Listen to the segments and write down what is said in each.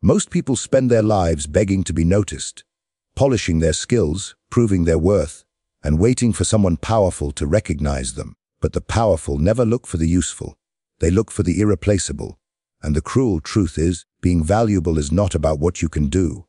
Most people spend their lives begging to be noticed, polishing their skills, proving their worth, and waiting for someone powerful to recognize them. But the powerful never look for the useful. They look for the irreplaceable. And the cruel truth is, being valuable is not about what you can do.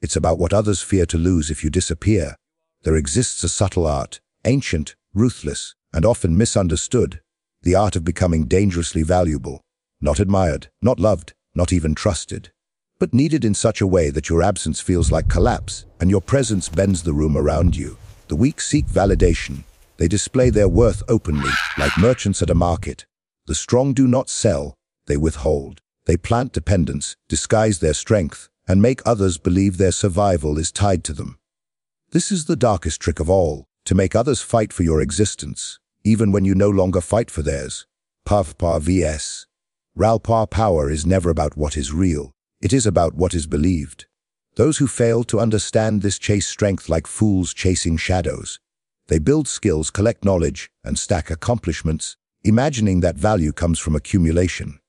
It's about what others fear to lose if you disappear. There exists a subtle art, ancient, ruthless, and often misunderstood, the art of becoming dangerously valuable, not admired, not loved, not even trusted, but needed in such a way that your absence feels like collapse and your presence bends the room around you. The weak seek validation. They display their worth openly, like merchants at a market. The strong do not sell, they withhold. They plant dependence, disguise their strength, and make others believe their survival is tied to them. This is the darkest trick of all, to make others fight for your existence, even when you no longer fight for theirs. Power vs. Power is never about what is real. It is about what is believed. Those who fail to understand this chase strength like fools chasing shadows. They build skills, collect knowledge, and stack accomplishments, imagining that value comes from accumulation.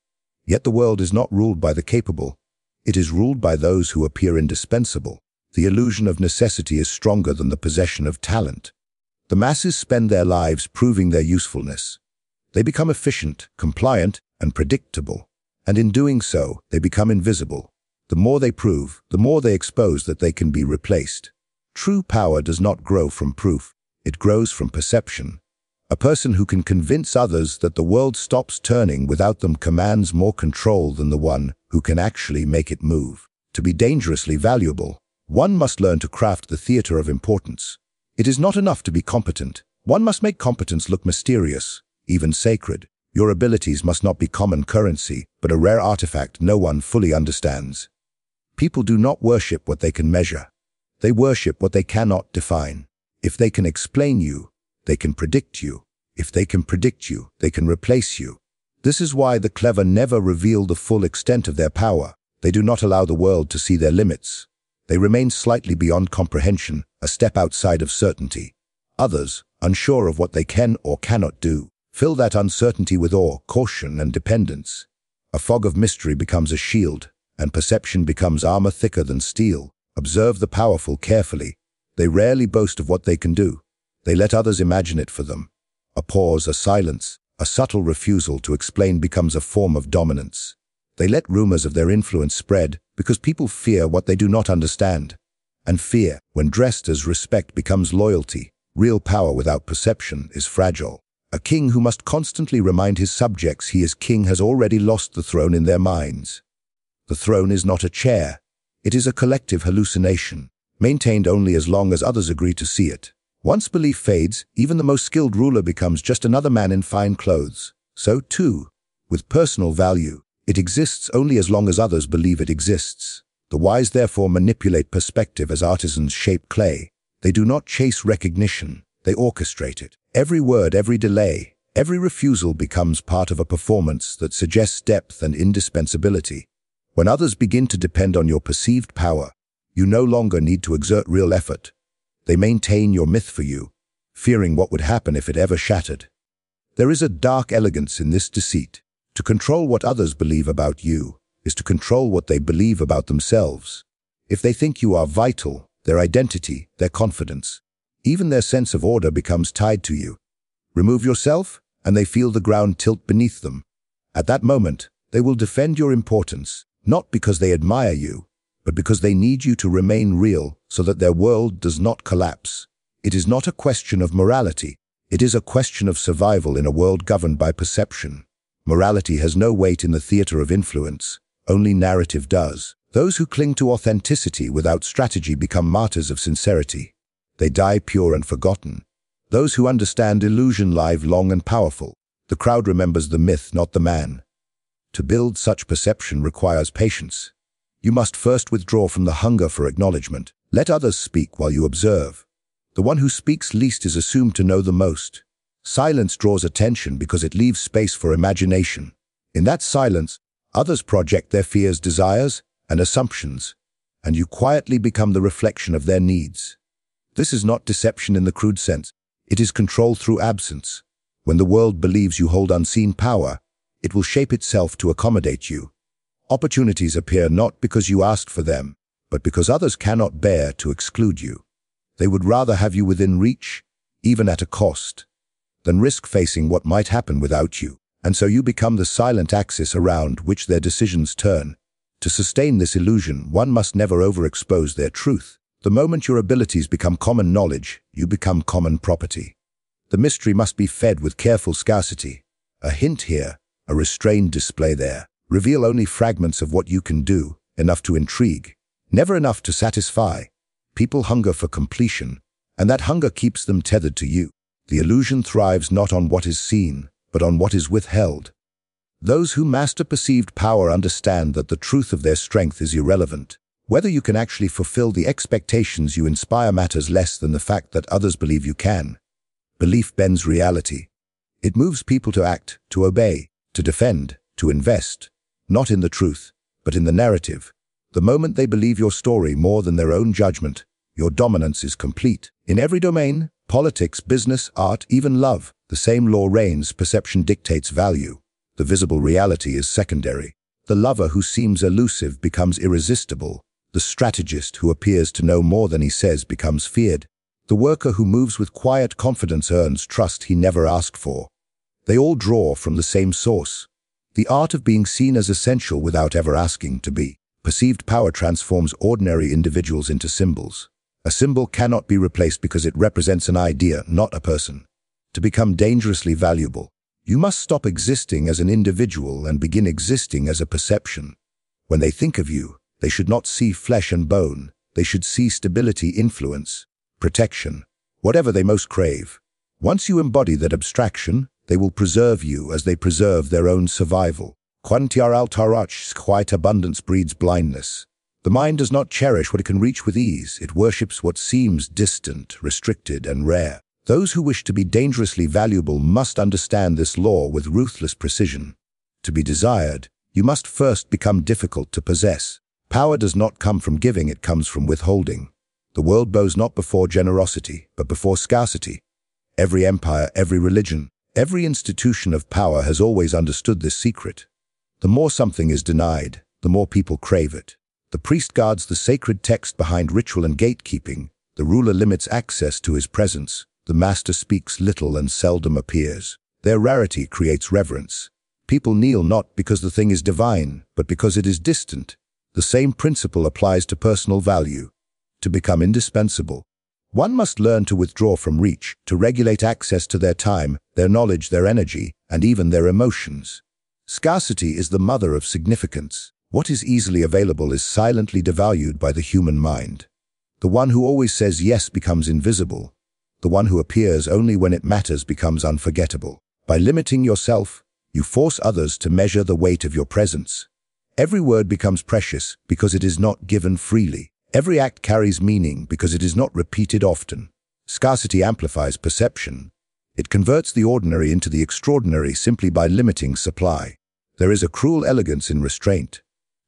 Yet the world is not ruled by the capable. It is ruled by those who appear indispensable. The illusion of necessity is stronger than the possession of talent. The masses spend their lives proving their usefulness. They become efficient, compliant, and predictable. And in doing so, they become invisible. The more they prove, the more they expose that they can be replaced. True power does not grow from proof. It grows from perception. A person who can convince others that the world stops turning without them commands more control than the one who can actually make it move. To be dangerously valuable, one must learn to craft the theater of importance. It is not enough to be competent. One must make competence look mysterious, even sacred. Your abilities must not be common currency, but a rare artifact no one fully understands. People do not worship what they can measure. They worship what they cannot define. If they can explain you, they can predict you. If they can predict you, they can replace you. This is why the clever never reveal the full extent of their power. They do not allow the world to see their limits. They remain slightly beyond comprehension, a step outside of certainty. Others, unsure of what they can or cannot do, fill that uncertainty with awe, caution, and dependence. A fog of mystery becomes a shield, and perception becomes armor thicker than steel. Observe the powerful carefully. They rarely boast of what they can do. They let others imagine it for them. A pause, a silence, a subtle refusal to explain becomes a form of dominance. They let rumors of their influence spread because people fear what they do not understand. And fear, when dressed as respect, becomes loyalty. Real power without perception is fragile. A king who must constantly remind his subjects he is king has already lost the throne in their minds. The throne is not a chair. It is a collective hallucination, maintained only as long as others agree to see it. Once belief fades, even the most skilled ruler becomes just another man in fine clothes. So, too, with personal value, it exists only as long as others believe it exists. The wise therefore manipulate perspective as artisans shape clay. They do not chase recognition, they orchestrate it. Every word, every delay, every refusal becomes part of a performance that suggests depth and indispensability. When others begin to depend on your perceived power, you no longer need to exert real effort. They maintain your myth for you, fearing what would happen if it ever shattered. There is a dark elegance in this deceit. To control what others believe about you is to control what they believe about themselves. If they think you are vital, their identity, their confidence, even their sense of order becomes tied to you. Remove yourself, and they feel the ground tilt beneath them. At that moment, they will defend your importance, not because they admire you, but because they need you to remain real so that their world does not collapse. It is not a question of morality. It is a question of survival in a world governed by perception. Morality has no weight in the theater of influence. Only narrative does. Those who cling to authenticity without strategy become martyrs of sincerity. They die pure and forgotten. Those who understand illusion live long and powerful. The crowd remembers the myth, not the man. To build such perception requires patience. You must first withdraw from the hunger for acknowledgement. Let others speak while you observe. The one who speaks least is assumed to know the most. Silence draws attention because it leaves space for imagination. In that silence, others project their fears, desires, and assumptions, and you quietly become the reflection of their needs. This is not deception in the crude sense. It is control through absence. When the world believes you hold unseen power, it will shape itself to accommodate you. Opportunities appear not because you asked for them, but because others cannot bear to exclude you. They would rather have you within reach, even at a cost, than risk facing what might happen without you. And so you become the silent axis around which their decisions turn. To sustain this illusion, one must never overexpose their truth. The moment your abilities become common knowledge, you become common property. The mystery must be fed with careful scarcity. A hint here, a restrained display there. Reveal only fragments of what you can do, enough to intrigue, never enough to satisfy. People hunger for completion, and that hunger keeps them tethered to you. The illusion thrives not on what is seen, but on what is withheld. Those who master perceived power understand that the truth of their strength is irrelevant. Whether you can actually fulfill the expectations you inspire matters less than the fact that others believe you can. Belief bends reality. It moves people to act, to obey, to defend, to invest, not in the truth, but in the narrative. The moment they believe your story more than their own judgment, your dominance is complete. In every domain, politics, business, art, even love, the same law reigns. Perception dictates value. The visible reality is secondary. The lover who seems elusive becomes irresistible. The strategist who appears to know more than he says becomes feared. The worker who moves with quiet confidence earns trust he never asked for. They all draw from the same source. The art of being seen as essential without ever asking to be. Perceived power transforms ordinary individuals into symbols. A symbol cannot be replaced because it represents an idea, not a person. To become dangerously valuable, you must stop existing as an individual and begin existing as a perception. When they think of you, they should not see flesh and bone. They should see stability, influence, protection, whatever they most crave. Once you embody that abstraction, they will preserve you as they preserve their own survival. Quantiar altarach, quiet abundance breeds blindness. The mind does not cherish what it can reach with ease. It worships what seems distant, restricted, and rare. Those who wish to be dangerously valuable must understand this law with ruthless precision. To be desired, you must first become difficult to possess. Power does not come from giving, it comes from withholding. The world bows not before generosity, but before scarcity. Every empire, every religion, every institution of power has always understood this secret. The more something is denied, the more people crave it. The priest guards the sacred text behind ritual and gatekeeping. The ruler limits access to his presence. The master speaks little and seldom appears. Their rarity creates reverence. People kneel not because the thing is divine, but because it is distant. The same principle applies to personal value. To become indispensable, one must learn to withdraw from reach, to regulate access to their time, their knowledge, their energy, and even their emotions. Scarcity is the mother of significance. What is easily available is silently devalued by the human mind. The one who always says yes becomes invisible. The one who appears only when it matters becomes unforgettable. By limiting yourself, you force others to measure the weight of your presence. Every word becomes precious because it is not given freely. Every act carries meaning because it is not repeated often. Scarcity amplifies perception. It converts the ordinary into the extraordinary simply by limiting supply. There is a cruel elegance in restraint.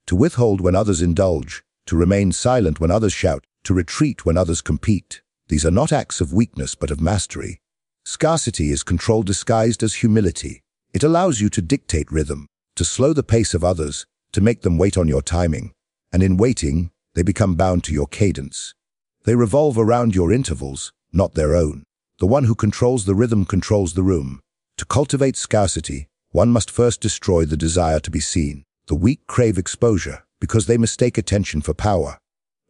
To withhold when others indulge, to remain silent when others shout, to retreat when others compete. These are not acts of weakness but of mastery. Scarcity is control disguised as humility. It allows you to dictate rhythm, to slow the pace of others, to make them wait on your timing. And in waiting, they become bound to your cadence. They revolve around your intervals, not their own. The one who controls the rhythm controls the room. To cultivate scarcity, one must first destroy the desire to be seen. The weak crave exposure because they mistake attention for power.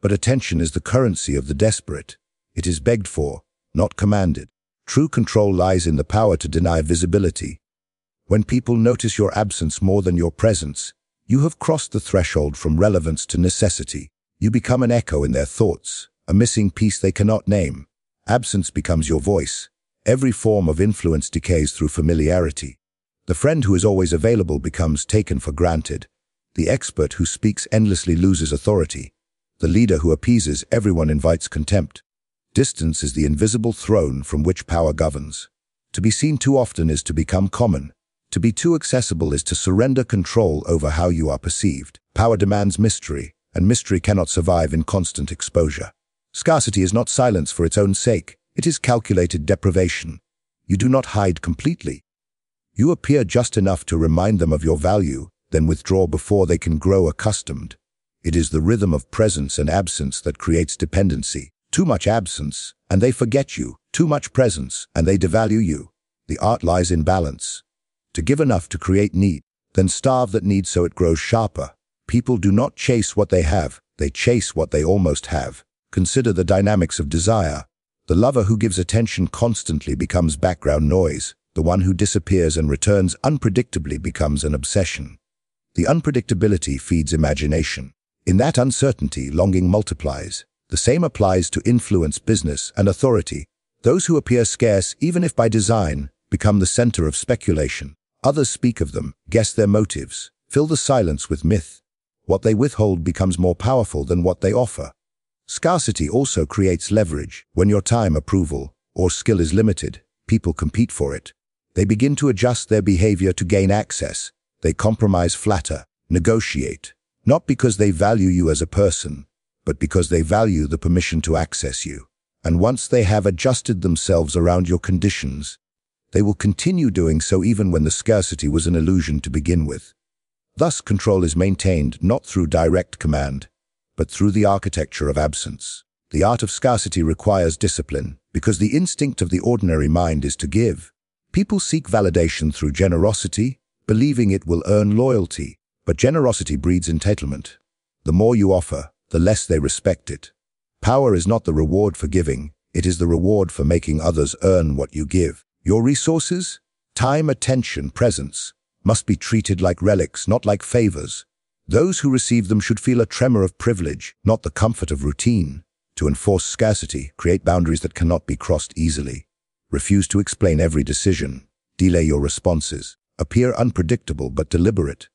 But attention is the currency of the desperate. It is begged for, not commanded. True control lies in the power to deny visibility. When people notice your absence more than your presence, you have crossed the threshold from relevance to necessity. You become an echo in their thoughts, a missing piece they cannot name. Absence becomes your voice. Every form of influence decays through familiarity. The friend who is always available becomes taken for granted. The expert who speaks endlessly loses authority. The leader who appeases everyone invites contempt. Distance is the invisible throne from which power governs. To be seen too often is to become common. To be too accessible is to surrender control over how you are perceived. Power demands mystery, and mystery cannot survive in constant exposure. Scarcity is not silence for its own sake. It is calculated deprivation. You do not hide completely. You appear just enough to remind them of your value. then withdraw before they can grow accustomed. It is the rhythm of presence and absence that creates dependency. Too much absence, and they forget you. Too much presence, and they devalue you. The art lies in balance. To give enough to create need, then starve that need so it grows sharper. People do not chase what they have, they chase what they almost have. Consider the dynamics of desire. The lover who gives attention constantly becomes background noise. The one who disappears and returns unpredictably becomes an obsession. The unpredictability feeds imagination. In that uncertainty, longing multiplies. The same applies to influence, business, and authority. Those who appear scarce, even if by design, become the center of speculation. Others speak of them, guess their motives, fill the silence with myth. What they withhold becomes more powerful than what they offer. Scarcity also creates leverage. When your time, approval, or skill is limited, people compete for it. They begin to adjust their behavior to gain access. They compromise, flatter, negotiate, not because they value you as a person, but because they value the permission to access you. And once they have adjusted themselves around your conditions, they will continue doing so even when the scarcity was an illusion to begin with. Thus, control is maintained not through direct command, but through the architecture of absence. The art of scarcity requires discipline, because the instinct of the ordinary mind is to give. People seek validation through generosity, believing it will earn loyalty, but generosity breeds entitlement. The more you offer, the less they respect it. Power is not the reward for giving, it is the reward for making others earn what you give. Your resources, time, attention, presence, must be treated like relics, not like favors. Those who receive them should feel a tremor of privilege, not the comfort of routine. To enforce scarcity, create boundaries that cannot be crossed easily. Refuse to explain every decision. Delay your responses. Appear unpredictable but deliberate.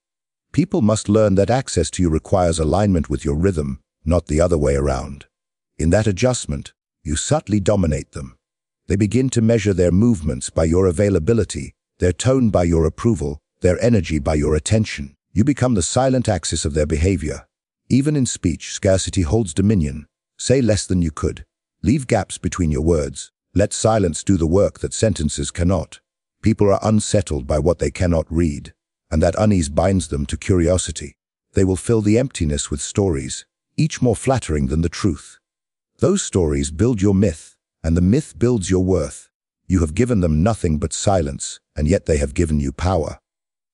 People must learn that access to you requires alignment with your rhythm, not the other way around. In that adjustment, you subtly dominate them. They begin to measure their movements by your availability, their tone by your approval, their energy by your attention. You become the silent axis of their behavior. Even in speech, scarcity holds dominion. Say less than you could. Leave gaps between your words. Let silence do the work that sentences cannot. People are unsettled by what they cannot read, and that unease binds them to curiosity. They will fill the emptiness with stories, each more flattering than the truth. Those stories build your myth, and the myth builds your worth. You have given them nothing but silence, and yet they have given you power.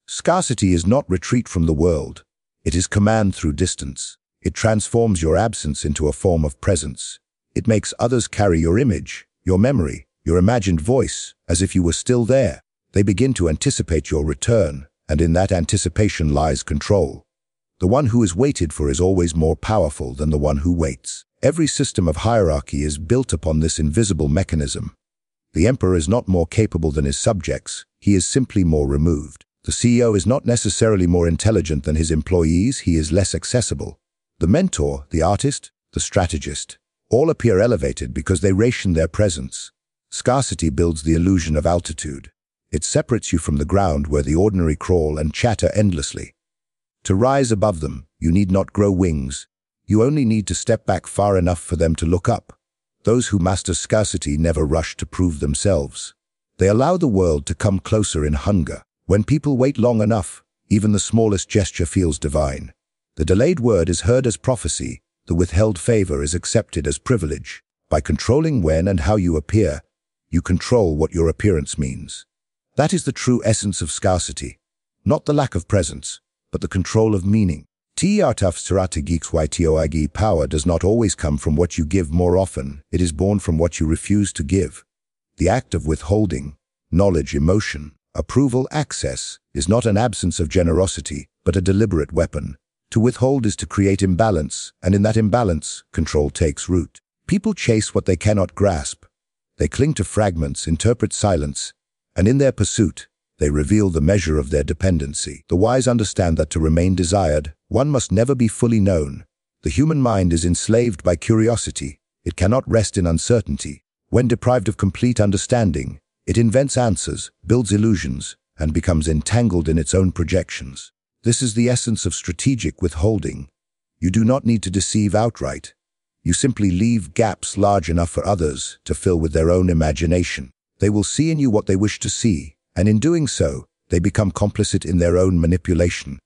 Scarcity is not retreat from the world. It is command through distance. It transforms your absence into a form of presence. It makes others carry your image, your memory, your imagined voice, as if you were still there. They begin to anticipate your return, and in that anticipation lies control. The one who is waited for is always more powerful than the one who waits. Every system of hierarchy is built upon this invisible mechanism. The emperor is not more capable than his subjects, he is simply more removed. The CEO is not necessarily more intelligent than his employees, he is less accessible. The mentor, the artist, the strategist, all appear elevated because they ration their presence. Scarcity builds the illusion of altitude. It separates you from the ground where the ordinary crawl and chatter endlessly. To rise above them, you need not grow wings. You only need to step back far enough for them to look up. Those who master scarcity never rush to prove themselves. They allow the world to come closer in hunger. When people wait long enough, even the smallest gesture feels divine. The delayed word is heard as prophecy, the withheld favor is accepted as privilege. By controlling when and how you appear, you control what your appearance means. That is the true essence of scarcity. Not the lack of presence, but the control of meaning. Power does not always come from what you give more often, it is born from what you refuse to give. The act of withholding, knowledge, emotion, approval, access, is not an absence of generosity, but a deliberate weapon. To withhold is to create imbalance, and in that imbalance, control takes root. People chase what they cannot grasp. They cling to fragments, interpret silence, and in their pursuit, they reveal the measure of their dependency. The wise understand that to remain desired, one must never be fully known. The human mind is enslaved by curiosity. It cannot rest in uncertainty. When deprived of complete understanding, it invents answers, builds illusions, and becomes entangled in its own projections. This is the essence of strategic withholding. You do not need to deceive outright. You simply leave gaps large enough for others to fill with their own imagination. They will see in you what they wish to see, and in doing so, they become complicit in their own manipulation.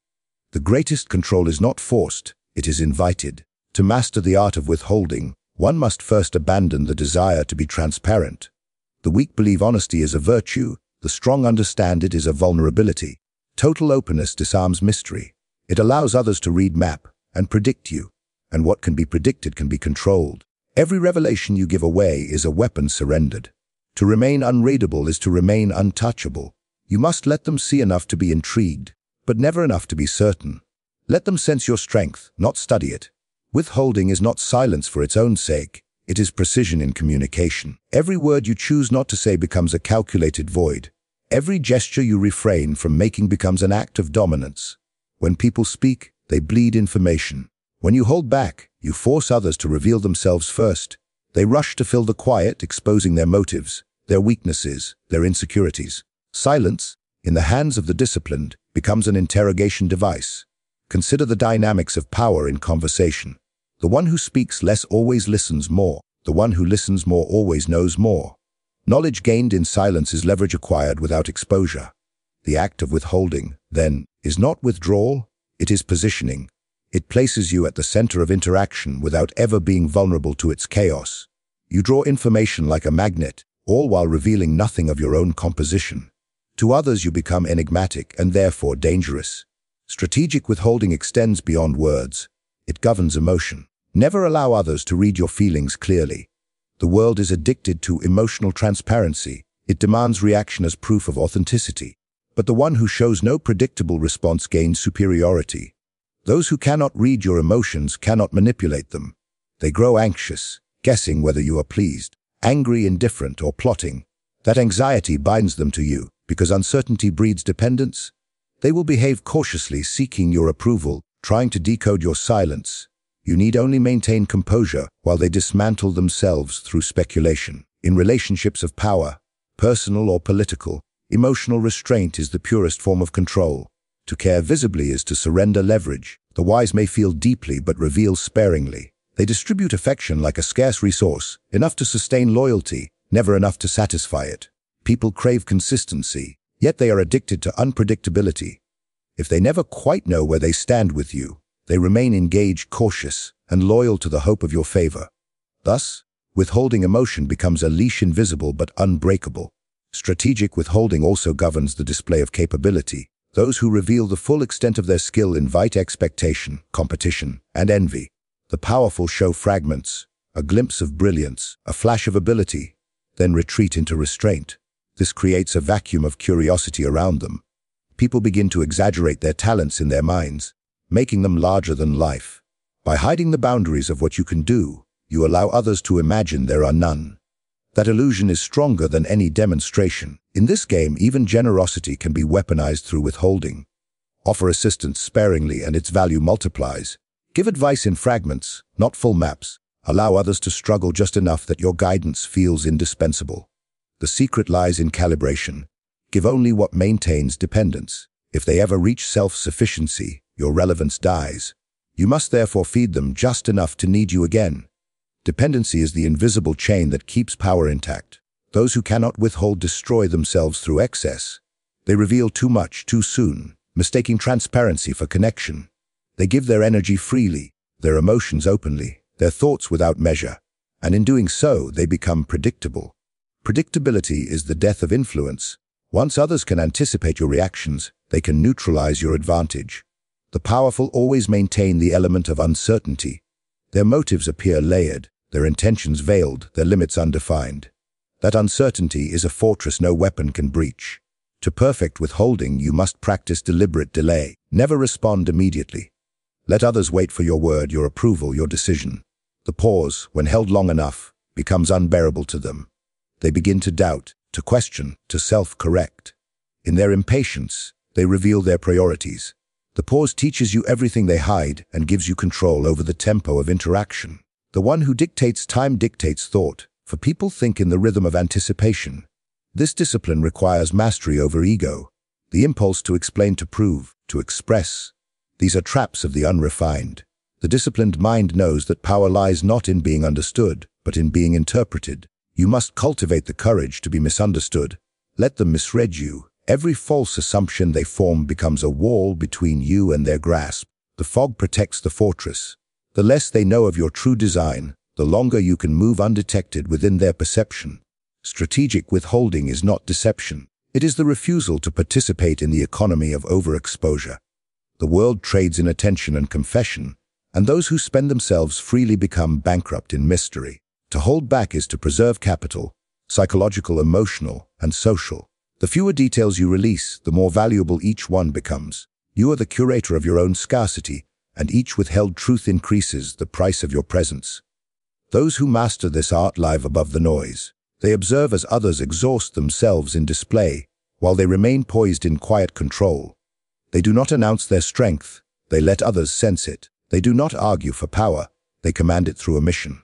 The greatest control is not forced, it is invited. To master the art of withholding, one must first abandon the desire to be transparent. The weak believe honesty is a virtue, the strong understand it is a vulnerability. Total openness disarms mystery. It allows others to read map and predict you, and what can be predicted can be controlled. Every revelation you give away is a weapon surrendered. To remain unreadable is to remain untouchable. You must let them see enough to be intrigued, but never enough to be certain. Let them sense your strength, not study it. Withholding is not silence for its own sake. It is precision in communication. Every word you choose not to say becomes a calculated void. Every gesture you refrain from making becomes an act of dominance. When people speak, they bleed information. When you hold back, you force others to reveal themselves first. They rush to fill the quiet, exposing their motives, their weaknesses, their insecurities. Silence, in the hands of the disciplined, becomes an interrogation device. Consider the dynamics of power in conversation. The one who speaks less always listens more. The one who listens more always knows more. Knowledge gained in silence is leverage acquired without exposure. The act of withholding, then, is not withdrawal, it is positioning. It places you at the center of interaction without ever being vulnerable to its chaos. You draw information like a magnet, all while revealing nothing of your own composition. To others you become enigmatic and therefore dangerous. Strategic withholding extends beyond words. It governs emotion. Never allow others to read your feelings clearly. The world is addicted to emotional transparency. It demands reaction as proof of authenticity. But the one who shows no predictable response gains superiority. Those who cannot read your emotions cannot manipulate them. They grow anxious, guessing whether you are pleased, angry, indifferent, or plotting. That anxiety binds them to you, because uncertainty breeds dependence. They will behave cautiously, seeking your approval, trying to decode your silence. You need only maintain composure while they dismantle themselves through speculation. In relationships of power, personal or political, emotional restraint is the purest form of control. To care visibly is to surrender leverage. The wise may feel deeply but reveal sparingly. They distribute affection like a scarce resource, enough to sustain loyalty, never enough to satisfy it. People crave consistency, yet they are addicted to unpredictability. If they never quite know where they stand with you, they remain engaged, cautious, and loyal to the hope of your favor. Thus, withholding emotion becomes a leash invisible but unbreakable. Strategic withholding also governs the display of capability. Those who reveal the full extent of their skill invite expectation, competition, and envy. The powerful show fragments, a glimpse of brilliance, a flash of ability, then retreat into restraint. This creates a vacuum of curiosity around them. People begin to exaggerate their talents in their minds, making them larger than life. By hiding the boundaries of what you can do, you allow others to imagine there are none. That illusion is stronger than any demonstration. In this game, even generosity can be weaponized through withholding. Offer assistance sparingly and its value multiplies. Give advice in fragments, not full maps. Allow others to struggle just enough that your guidance feels indispensable. The secret lies in calibration. Give only what maintains dependence. If they ever reach self-sufficiency, your relevance dies. You must therefore feed them just enough to need you again. Dependency is the invisible chain that keeps power intact. Those who cannot withhold destroy themselves through excess. They reveal too much too soon, mistaking transparency for connection. They give their energy freely, their emotions openly, their thoughts without measure, and in doing so, they become predictable. Predictability is the death of influence. Once others can anticipate your reactions, they can neutralize your advantage. The powerful always maintain the element of uncertainty. Their motives appear layered, their intentions veiled, their limits undefined. That uncertainty is a fortress no weapon can breach. To perfect withholding, you must practice deliberate delay. Never respond immediately. Let others wait for your word, your approval, your decision. The pause, when held long enough, becomes unbearable to them. They begin to doubt, to question, to self-correct. In their impatience, they reveal their priorities. The pause teaches you everything they hide and gives you control over the tempo of interaction. The one who dictates time dictates thought, for people think in the rhythm of anticipation. This discipline requires mastery over ego, the impulse to explain, to prove, to express. These are traps of the unrefined. The disciplined mind knows that power lies not in being understood, but in being interpreted. You must cultivate the courage to be misunderstood. Let them misread you, Every false assumption they form becomes a wall between you and their grasp. The fog protects the fortress. The less they know of your true design, the longer you can move undetected within their perception. Strategic withholding is not deception. It is the refusal to participate in the economy of overexposure. The world trades in attention and confession, and those who spend themselves freely become bankrupt in mystery. To hold back is to preserve capital, psychological, emotional, and social. The fewer details you release, the more valuable each one becomes. You are the curator of your own scarcity, and each withheld truth increases the price of your presence. Those who master this art live above the noise. They observe as others exhaust themselves in display, while they remain poised in quiet control. They do not announce their strength, they let others sense it. They do not argue for power, they command it through omission.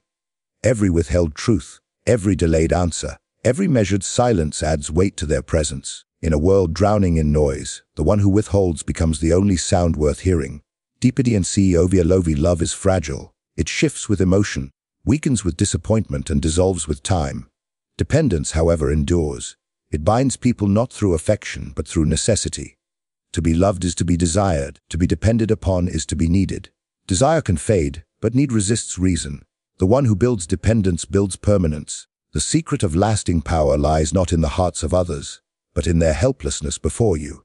Every withheld truth, every delayed answer, every measured silence adds weight to their presence. In a world drowning in noise, the one who withholds becomes the only sound worth hearing. Deepity and Lovi love is fragile. It shifts with emotion, weakens with disappointment, and dissolves with time. Dependence, however, endures. It binds people not through affection, but through necessity. To be loved is to be desired. To be depended upon is to be needed. Desire can fade, but need resists reason. The one who builds dependence builds permanence. The secret of lasting power lies not in the hearts of others, but in their helplessness before you.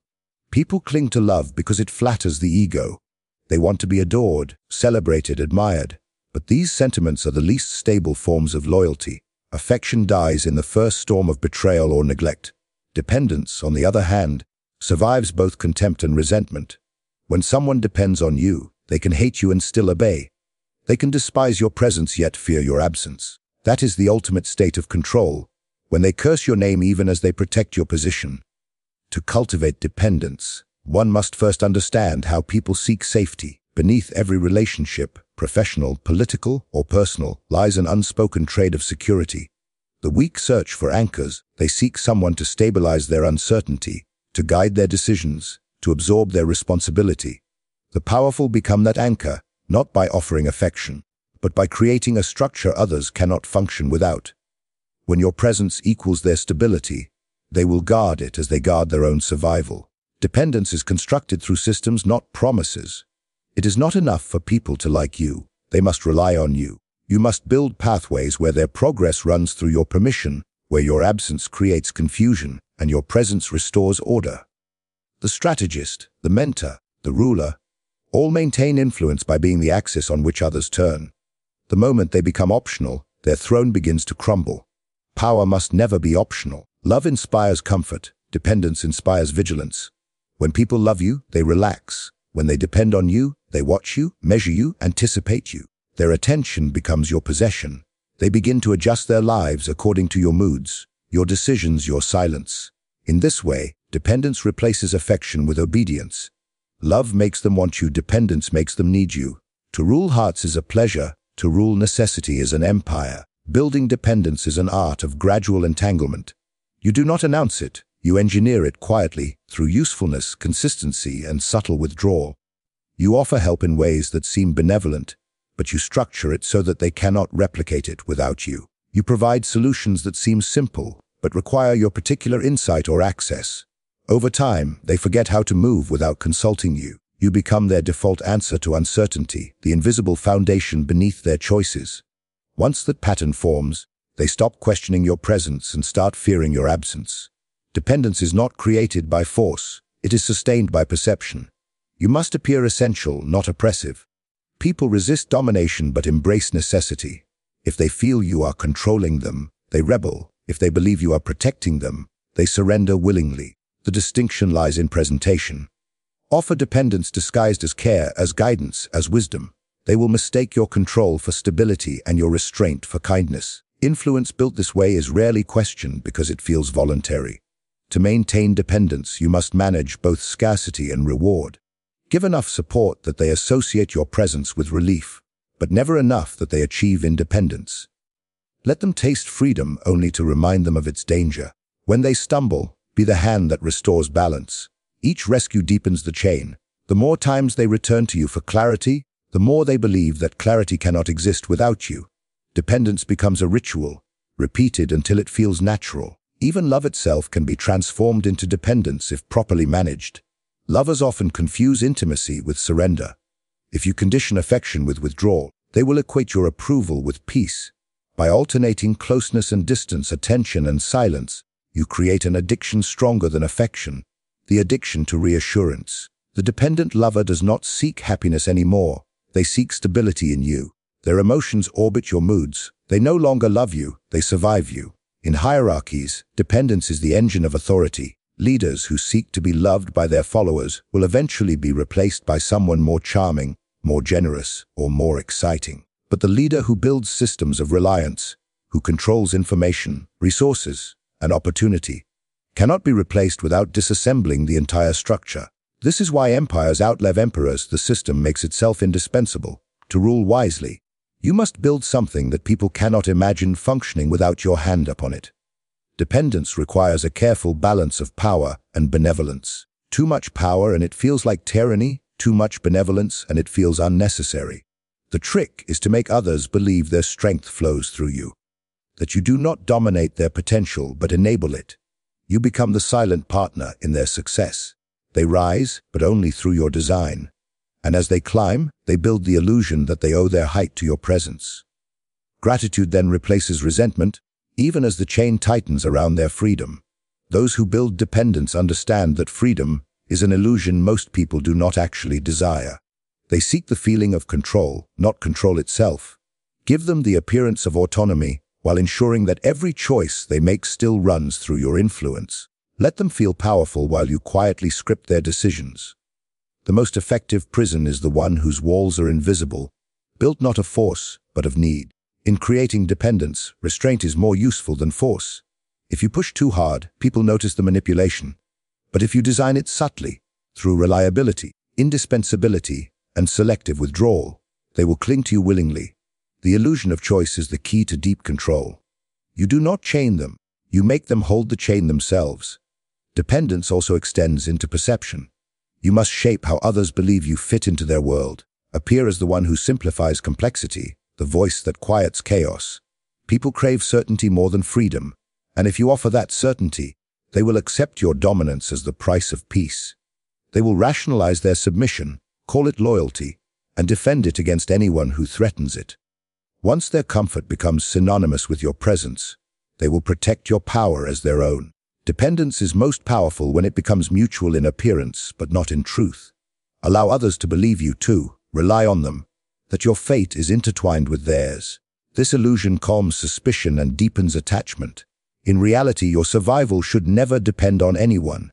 People cling to love because it flatters the ego. They want to be adored, celebrated, admired. But these sentiments are the least stable forms of loyalty. Affection dies in the first storm of betrayal or neglect. Dependence, on the other hand, survives both contempt and resentment. When someone depends on you, they can hate you and still obey. They can despise your presence yet fear your absence. That is the ultimate state of control, when they curse your name even as they protect your position. To cultivate dependence, one must first understand how people seek safety. Beneath every relationship, professional, political, or personal, lies an unspoken trade of security. The weak search for anchors. They seek someone to stabilize their uncertainty, to guide their decisions, to absorb their responsibility. The powerful become that anchor, not by offering affection, but by creating a structure others cannot function without. When your presence equals their stability, they will guard it as they guard their own survival. Dependence is constructed through systems, not promises. It is not enough for people to like you. They must rely on you. You must build pathways where their progress runs through your permission, where your absence creates confusion and your presence restores order. The strategist, the mentor, the ruler, all maintain influence by being the axis on which others turn. The moment they become optional, their throne begins to crumble. Power must never be optional. Love inspires comfort. Dependence inspires vigilance. When people love you, they relax. When they depend on you, they watch you, measure you, anticipate you. Their attention becomes your possession. They begin to adjust their lives according to your moods, your decisions, your silence. In this way, dependence replaces affection with obedience. Love makes them want you, dependence makes them need you. To rule hearts is a pleasure, to rule necessity is an empire. Building dependence is an art of gradual entanglement. You do not announce it, you engineer it quietly, through usefulness, consistency, and subtle withdrawal. You offer help in ways that seem benevolent, but you structure it so that they cannot replicate it without you. You provide solutions that seem simple, but require your particular insight or access. Over time, they forget how to move without consulting you. You become their default answer to uncertainty, the invisible foundation beneath their choices. Once that pattern forms, they stop questioning your presence and start fearing your absence. Dependence is not created by force, it is sustained by perception. You must appear essential, not oppressive. People resist domination but embrace necessity. If they feel you are controlling them, they rebel. If they believe you are protecting them, they surrender willingly. The distinction lies in presentation. Offer dependence disguised as care, as guidance, as wisdom. They will mistake your control for stability and your restraint for kindness. Influence built this way is rarely questioned because it feels voluntary. To maintain dependence, you must manage both scarcity and reward. Give enough support that they associate your presence with relief, but never enough that they achieve independence. Let them taste freedom only to remind them of its danger. When they stumble, be the hand that restores balance. Each rescue deepens the chain. The more times they return to you for clarity, the more they believe that clarity cannot exist without you. Dependence becomes a ritual, repeated until it feels natural. Even love itself can be transformed into dependence if properly managed. Lovers often confuse intimacy with surrender. If you condition affection with withdrawal, they will equate your approval with peace. By alternating closeness and distance, attention and silence, you create an addiction stronger than affection, the addiction to reassurance. The dependent lover does not seek happiness anymore. They seek stability in you. Their emotions orbit your moods. They no longer love you, they survive you. In hierarchies, dependence is the engine of authority. Leaders who seek to be loved by their followers will eventually be replaced by someone more charming, more generous, or more exciting. But the leader who builds systems of reliance, who controls information, resources, and opportunity, cannot be replaced without disassembling the entire structure. This is why empires outlive emperors. The system makes itself indispensable. To rule wisely, you must build something that people cannot imagine functioning without your hand upon it. Dependence requires a careful balance of power and benevolence. Too much power and it feels like tyranny, too much benevolence and it feels unnecessary. The trick is to make others believe their strength flows through you, that you do not dominate their potential but enable it. You become the silent partner in their success. They rise, but only through your design. And as they climb, they build the illusion that they owe their height to your presence. Gratitude then replaces resentment, even as the chain tightens around their freedom. Those who build dependence understand that freedom is an illusion most people do not actually desire. They seek the feeling of control, not control itself. Give them the appearance of autonomy, while ensuring that every choice they make still runs through your influence. Let them feel powerful while you quietly script their decisions. The most effective prison is the one whose walls are invisible, built not of force, but of need. In creating dependence, restraint is more useful than force. If you push too hard, people notice the manipulation. But if you design it subtly, through reliability, indispensability, and selective withdrawal, they will cling to you willingly. The illusion of choice is the key to deep control. You do not chain them, you make them hold the chain themselves. Dependence also extends into perception. You must shape how others believe you fit into their world. Appear as the one who simplifies complexity, the voice that quiets chaos. People crave certainty more than freedom, and if you offer that certainty, they will accept your dominance as the price of peace. They will rationalize their submission, call it loyalty, and defend it against anyone who threatens it. Once their comfort becomes synonymous with your presence, they will protect your power as their own. Dependence is most powerful when it becomes mutual in appearance, but not in truth. Allow others to believe you too, rely on them, that your fate is intertwined with theirs. This illusion calms suspicion and deepens attachment. In reality, your survival should never depend on anyone.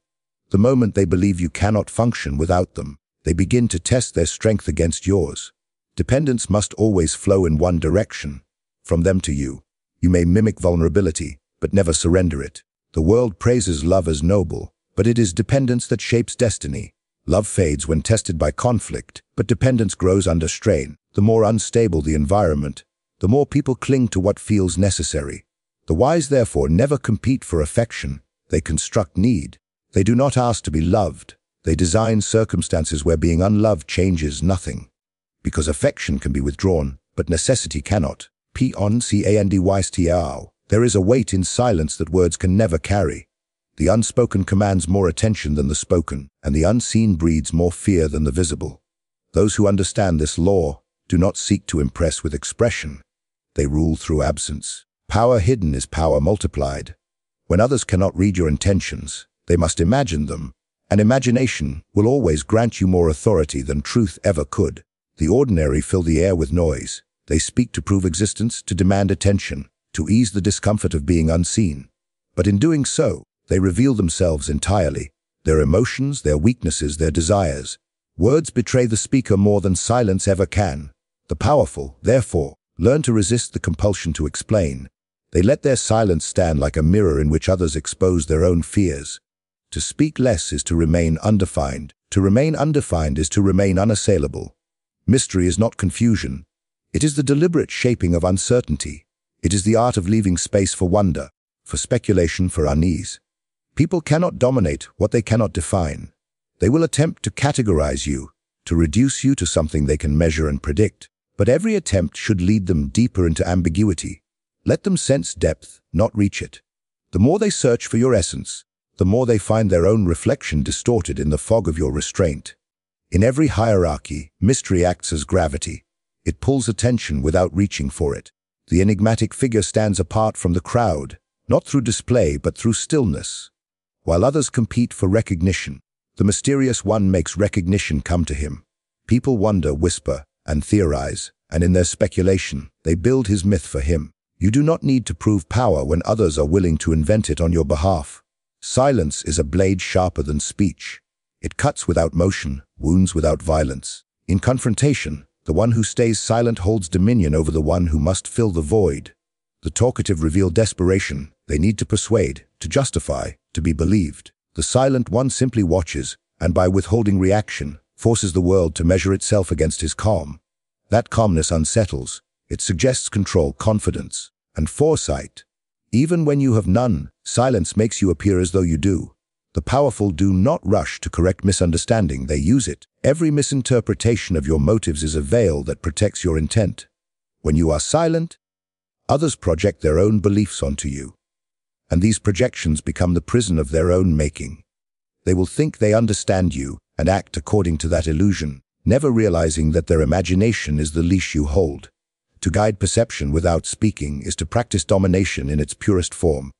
The moment they believe you cannot function without them, they begin to test their strength against yours. Dependence must always flow in one direction, from them to you. You may mimic vulnerability, but never surrender it. The world praises love as noble, but it is dependence that shapes destiny. Love fades when tested by conflict, but dependence grows under strain. The more unstable the environment, the more people cling to what feels necessary. The wise, therefore, never compete for affection. They construct need. They do not ask to be loved. They design circumstances where being unloved changes nothing. Because affection can be withdrawn, but necessity cannot. There is a weight in silence that words can never carry. The unspoken commands more attention than the spoken, and the unseen breeds more fear than the visible. Those who understand this law do not seek to impress with expression. They rule through absence. Power hidden is power multiplied. When others cannot read your intentions, they must imagine them, and imagination will always grant you more authority than truth ever could. The ordinary fill the air with noise. They speak to prove existence, to demand attention, to ease the discomfort of being unseen. But in doing so, they reveal themselves entirely, their emotions, their weaknesses, their desires. Words betray the speaker more than silence ever can. The powerful, therefore, learn to resist the compulsion to explain. They let their silence stand like a mirror in which others expose their own fears. To speak less is to remain undefined. To remain undefined is to remain unassailable. Mystery is not confusion. It is the deliberate shaping of uncertainty. It is the art of leaving space for wonder, for speculation, for unease. People cannot dominate what they cannot define. They will attempt to categorize you, to reduce you to something they can measure and predict. But every attempt should lead them deeper into ambiguity. Let them sense depth, not reach it. The more they search for your essence, the more they find their own reflection distorted in the fog of your restraint. In every hierarchy, mystery acts as gravity. It pulls attention without reaching for it. The enigmatic figure stands apart from the crowd, not through display but through stillness. While others compete for recognition, the mysterious one makes recognition come to him. People wonder, whisper, and theorize, and in their speculation, they build his myth for him. You do not need to prove power when others are willing to invent it on your behalf. Silence is a blade sharper than speech. It cuts without motion, wounds without violence. In confrontation, the one who stays silent holds dominion over the one who must fill the void. The talkative reveal desperation. They need to persuade, to justify, to be believed. The silent one simply watches, and by withholding reaction, forces the world to measure itself against his calm. That calmness unsettles. It suggests control, confidence, and foresight. Even when you have none, silence makes you appear as though you do. The powerful do not rush to correct misunderstanding, they use it. Every misinterpretation of your motives is a veil that protects your intent. When you are silent, others project their own beliefs onto you. And these projections become the prison of their own making. They will think they understand you and act according to that illusion, never realizing that their imagination is the leash you hold. To guide perception without speaking is to practice domination in its purest form.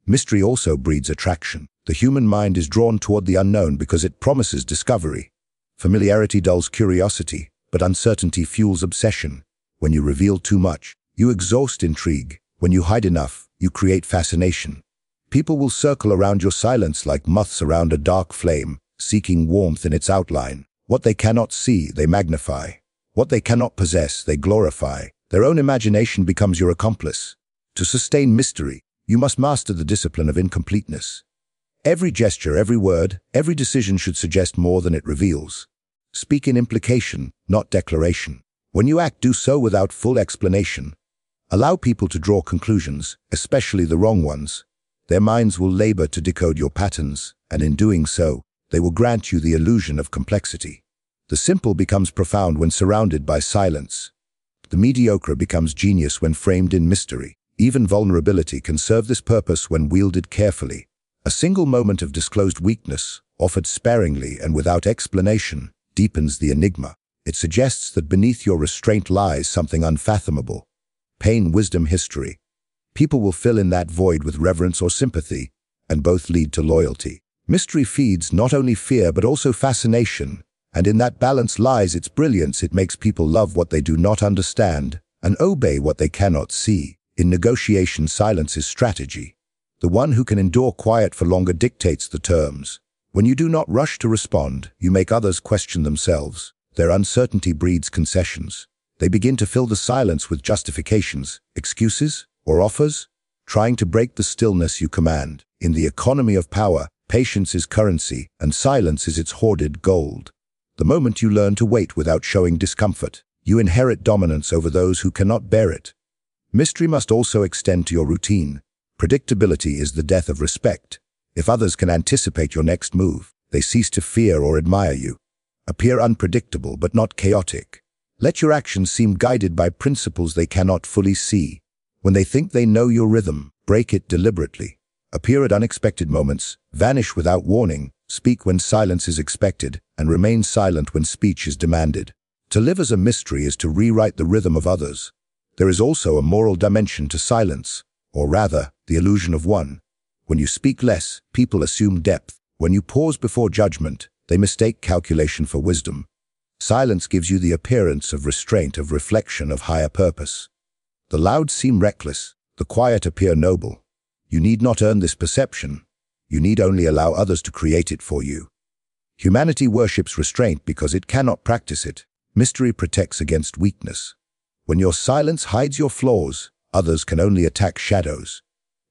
Mystery also breeds attraction. The human mind is drawn toward the unknown because it promises discovery. Familiarity dulls curiosity, but uncertainty fuels obsession. When you reveal too much, you exhaust intrigue. When you hide enough, you create fascination. People will circle around your silence like moths around a dark flame, seeking warmth in its outline. What they cannot see, they magnify. What they cannot possess, they glorify. Their own imagination becomes your accomplice. To sustain mystery, you must master the discipline of incompleteness. Every gesture, every word, every decision should suggest more than it reveals. Speak in implication, not declaration. When you act, do so without full explanation. Allow people to draw conclusions, especially the wrong ones. Their minds will labor to decode your patterns, and in doing so, they will grant you the illusion of complexity. The simple becomes profound when surrounded by silence. The mediocre becomes genius when framed in mystery. Even vulnerability can serve this purpose when wielded carefully. A single moment of disclosed weakness, offered sparingly and without explanation, deepens the enigma. It suggests that beneath your restraint lies something unfathomable. Pain, wisdom, history. People will fill in that void with reverence or sympathy, and both lead to loyalty. Mystery feeds not only fear but also fascination, and in that balance lies its brilliance. It makes people love what they do not understand and obey what they cannot see. In negotiation, silence is strategy. The one who can endure quiet for longer dictates the terms. When you do not rush to respond, you make others question themselves. Their uncertainty breeds concessions. They begin to fill the silence with justifications, excuses, or offers, trying to break the stillness you command. In the economy of power, patience is currency, and silence is its hoarded gold. The moment you learn to wait without showing discomfort, you inherit dominance over those who cannot bear it. Mystery must also extend to your routine. Predictability is the death of respect. If others can anticipate your next move, they cease to fear or admire you. Appear unpredictable but not chaotic. Let your actions seem guided by principles they cannot fully see. When they think they know your rhythm, break it deliberately. Appear at unexpected moments, vanish without warning, speak when silence is expected, and remain silent when speech is demanded. To live as a mystery is to rewrite the rhythm of others. There is also a moral dimension to silence, or rather, the illusion of one. When you speak less, people assume depth. When you pause before judgment, they mistake calculation for wisdom. Silence gives you the appearance of restraint, of reflection, of higher purpose. The loud seem reckless, the quiet appear noble. You need not earn this perception. You need only allow others to create it for you. Humanity worships restraint because it cannot practice it. Mystery protects against weakness. When your silence hides your flaws, others can only attack shadows.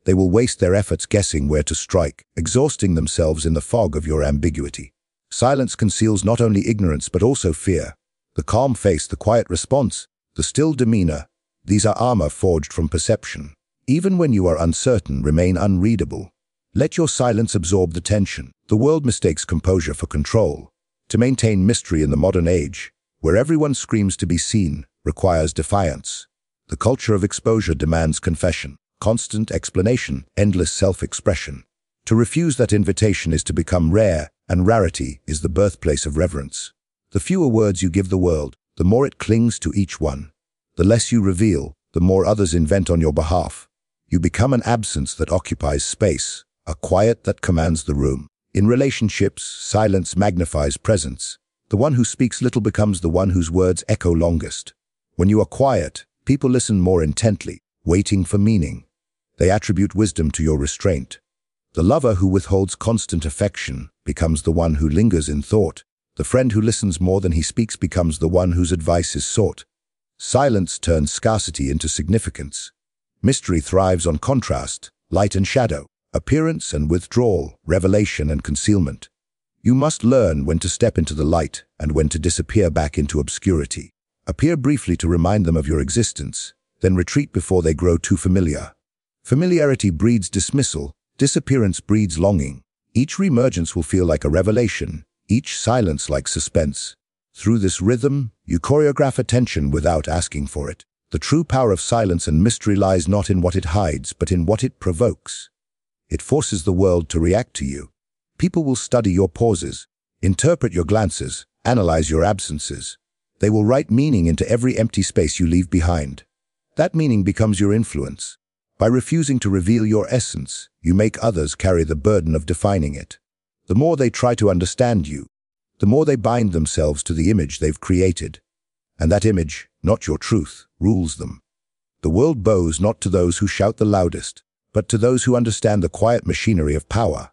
They will waste their efforts guessing where to strike, exhausting themselves in the fog of your ambiguity. Silence conceals not only ignorance but also fear. The calm face, the quiet response, the still demeanor, these are armor forged from perception. Even when you are uncertain, remain unreadable. Let your silence absorb the tension. The world mistakes composure for control. To maintain mystery in the modern age, where everyone screams to be seen, requires defiance. The culture of exposure demands confession. constant explanation, endless self-expression. To refuse that invitation is to become rare, and rarity is the birthplace of reverence. The fewer words you give the world, the more it clings to each one. The less you reveal, the more others invent on your behalf. You become an absence that occupies space, a quiet that commands the room. In relationships, silence magnifies presence. The one who speaks little becomes the one whose words echo longest. When you are quiet, people listen more intently, waiting for meaning. They attribute wisdom to your restraint. The lover who withholds constant affection becomes the one who lingers in thought. The friend who listens more than he speaks becomes the one whose advice is sought. Silence turns scarcity into significance. Mystery thrives on contrast, light and shadow, appearance and withdrawal, revelation and concealment. You must learn when to step into the light and when to disappear back into obscurity. Appear briefly to remind them of your existence, then retreat before they grow too familiar. Familiarity breeds dismissal, disappearance breeds longing. Each reemergence will feel like a revelation, each silence like suspense. Through this rhythm, you choreograph attention without asking for it. The true power of silence and mystery lies not in what it hides, but in what it provokes. It forces the world to react to you. People will study your pauses, interpret your glances, analyze your absences. They will write meaning into every empty space you leave behind. That meaning becomes your influence. By refusing to reveal your essence, you make others carry the burden of defining it. The more they try to understand you, the more they bind themselves to the image they've created. And that image, not your truth, rules them. The world bows not to those who shout the loudest, but to those who understand the quiet machinery of power.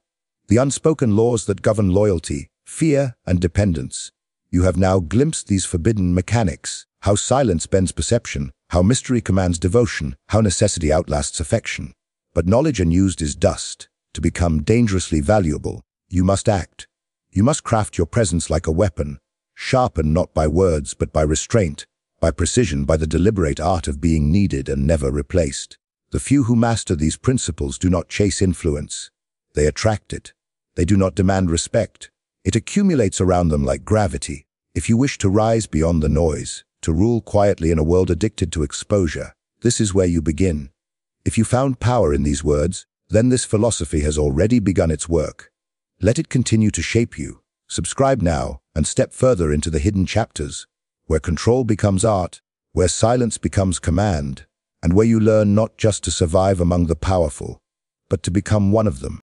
The unspoken laws that govern loyalty, fear, and dependence. You have now glimpsed these forbidden mechanics, how silence bends perception, how mystery commands devotion, how necessity outlasts affection. But knowledge unused is dust. To become dangerously valuable, you must act. You must craft your presence like a weapon, sharpened not by words but by restraint, by precision, by the deliberate art of being needed and never replaced. The few who master these principles do not chase influence. They attract it. They do not demand respect. It accumulates around them like gravity. If you wish to rise beyond the noise, to rule quietly in a world addicted to exposure, this is where you begin. If you found power in these words, then this philosophy has already begun its work. Let it continue to shape you. Subscribe now and step further into the hidden chapters, where control becomes art, where silence becomes command, and where you learn not just to survive among the powerful, but to become one of them.